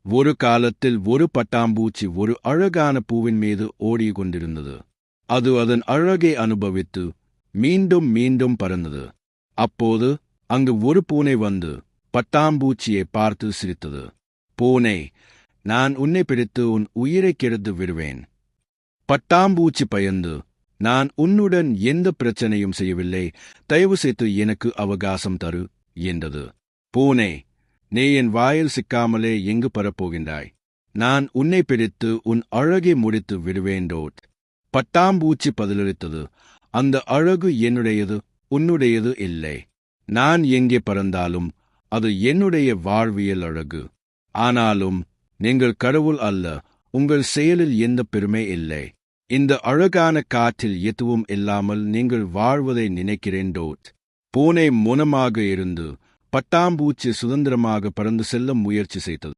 ஒரு காலத்தில் ஒரு பட்டாம்பூச்சி ஒரு அழகான பூவின் மீது ஓடிக்கொண்டிருந்தது. அது அதன் அழகை அனுபவித்து மீண்டும் மீண்டும் பறந்தது. அப்போது அங்கு ஒரு பூனை வந்து பட்டாம்பூச்சியை பார்த்து சிரித்தது. பூனை, நான் உன்னை பிடித்து உன் உயிரை கெடுத்து விடுவேன். பட்டாம்பூச்சி பயந்து, நான் உன்னுடன் எந்த பிரச்சனையும் செய்யவில்லை, தயவு செய்து எனக்கு அவகாசம் தரு என்றது. பூனை, நீ என் வாயில் சிக்காமலே எங்கு பரப்போகின்றாய்? நான் உன்னை பிடித்து உன் அழகை முடித்து விடுவேண்டோட். பட்டாம்பூச்சி பதிலளித்தது, அந்த அழகு என்னுடையது, உன்னுடையது இல்லை. நான் எங்கே பறந்தாலும் அது என்னுடைய வாழ்வியல் அழகு. ஆனாலும் நீங்கள் கடவுள் அல்ல, உங்கள் செயலில் எந்த பெருமை இல்லை. இந்த அழகான காற்றில் எதுவும் இல்லாமல் நீங்கள் வாழ்வதை நினைக்கிறேன் டோட். பூனை மௌனமாக இருந்து பட்டாம்பூச்சி சுதந்திரமாக பறந்து செல்ல முயற்சி செய்தது.